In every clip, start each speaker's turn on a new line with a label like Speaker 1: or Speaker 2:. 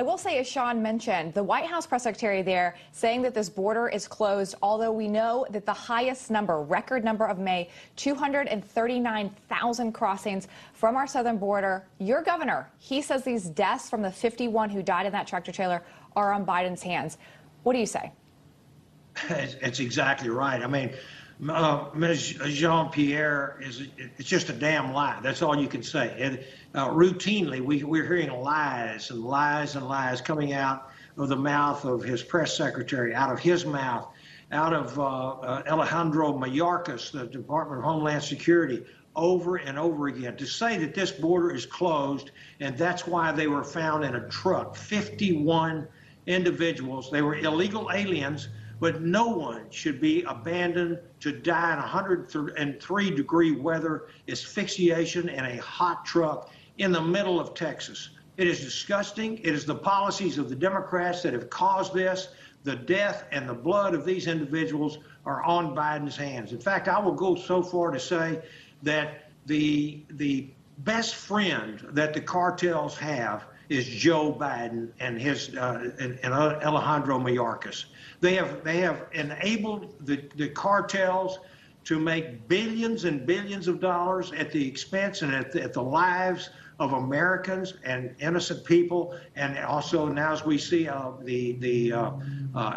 Speaker 1: I will say, as Sean mentioned, the White House press secretary there saying that this border is closed, although we know that the highest number, record number of May, 239,000 crossings from our southern border. Your governor, he says these deaths from the 51 who died in that tractor trailer are on Biden's hands. What do you say?
Speaker 2: It's exactly right. I mean, Ms. Jean-Pierre, it's just a damn lie. That's all you can say. And routinely, we're hearing lies and lies and lies coming out of the mouth of his press secretary, out of his mouth, out of Alejandro Mayorkas, the Department of Homeland Security, over and over again, to say that this border is closed and that's why they were found in a truck. 51 individuals. They were illegal aliens, but no one should be abandoned to die in 103-degree weather, asphyxiation in a hot truck in the middle of Texas. It is disgusting. It is the policies of the Democrats that have caused this. The death and the blood of these individuals are on Biden's hands. In fact, I will go so far to say that the best friend that the cartels have is Joe Biden and his and Alejandro Mayorkas. They have enabled the cartels to make billions and billions of dollars at the expense and at the lives of Americans and innocent people, and also now as we see the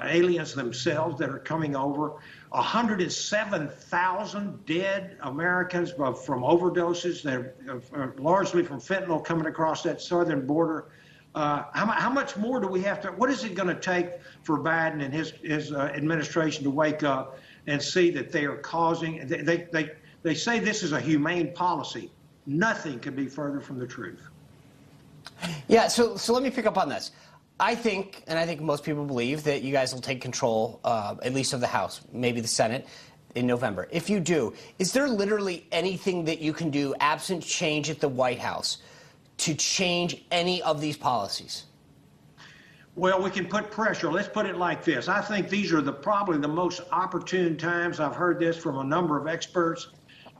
Speaker 2: aliens themselves that are coming over. 107,000 dead Americans from overdoses, that are largely from fentanyl coming across that southern border. How much more do we have to, what is it going to take for Biden and his administration to wake up and see that they are causing, they say this is a humane policy. Nothing could be further from the truth.
Speaker 3: Yeah, so let me pick up on this. I think, and I think most people believe, that you guys will take control, at least of the House, maybe the Senate, in November. If you do, is there literally anything that you can do, absent change at the White House, to change any of these policies?
Speaker 2: Well, we can put pressure. Let's put it like this. I think these are probably the most opportune times. I've heard this from a number of experts.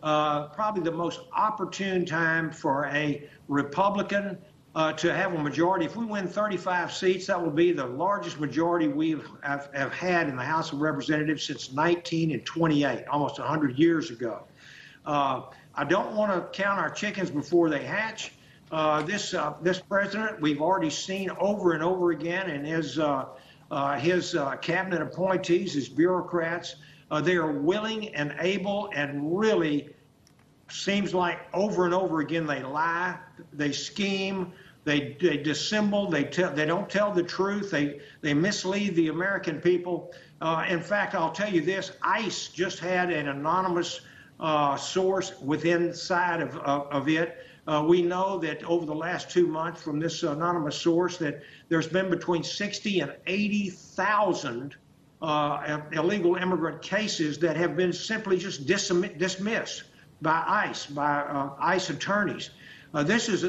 Speaker 2: Probably the most opportune time for a Republican to have a majority. If we win 35 seats, that will be the largest majority we have had in the House of Representatives since 1928, almost 100 years ago. I don't want to count our chickens before they hatch. This president, we've already seen over and over again, and his cabinet appointees, his bureaucrats, they are willing and able, and really seems like over and over again they lie, they scheme, they dissemble, they don't tell the truth, they mislead the American people. In fact, I'll tell you this: ICE just had an anonymous source inside of it. We know that over the last 2 months from this anonymous source that there's been between 60 and 80,000 illegal immigrant cases that have been simply just dismissed by ICE, by ICE attorneys. This is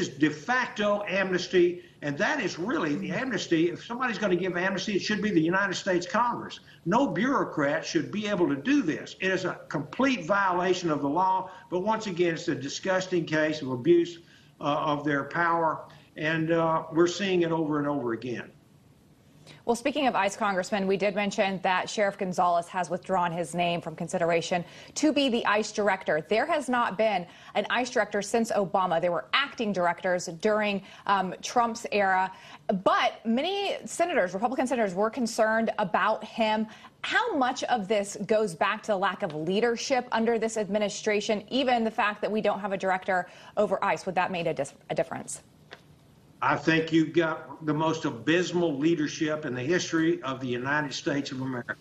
Speaker 2: de facto amnesty, and that is really the amnesty. If somebody's going to give amnesty, it should be the United States Congress. No bureaucrat should be able to do this. It is a complete violation of the law, but once again, it's a disgusting case of abuse of their power, and we're seeing it over and over again.
Speaker 1: Well, speaking of ICE, Congressman, we did mention that Sheriff Gonzalez has withdrawn his name from consideration to be the ICE director. There has not been an ICE director since Obama. There were acting directors during Trump's era. But many senators, Republican senators, were concerned about him. How much of this goes back to the lack of leadership under this administration, even the fact that we don't have a director over ICE? Would that make a difference?
Speaker 2: I think you've got the most abysmal leadership in the history of the United States of America.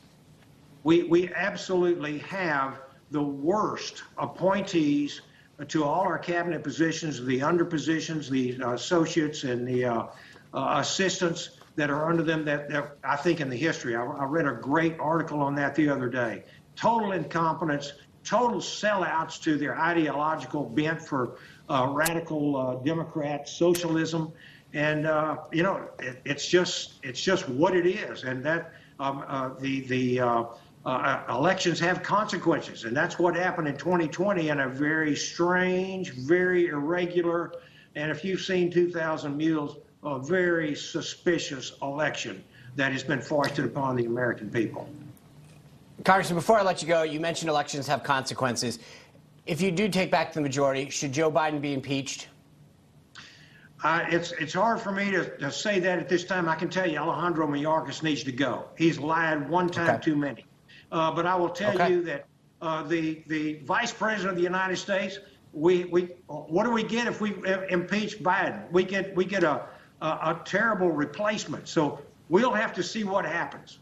Speaker 2: We absolutely have the worst appointees to all our cabinet positions, the under positions, the associates and the assistants that are under them that I think in the history. I read a great article on that the other day. Total incompetence, total sellouts to their ideological bent for radical Democrat socialism, and you know, it's just what it is, and that elections have consequences, and that's what happened in 2020 in a very strange, very irregular, and if you've seen 2,000 Mules, a very suspicious election that has been foisted upon the American people.
Speaker 3: Congressman, before I let you go, you mentioned elections have consequences. If you do take back the majority, should Joe Biden be impeached?
Speaker 2: It's hard for me to say that at this time. I can tell you Alejandro Mayorkas needs to go. He's lied one time too many. But I will tell you that the Vice President of the United States, what do we get if we impeach Biden? We get a terrible replacement. So we'll have to see what happens.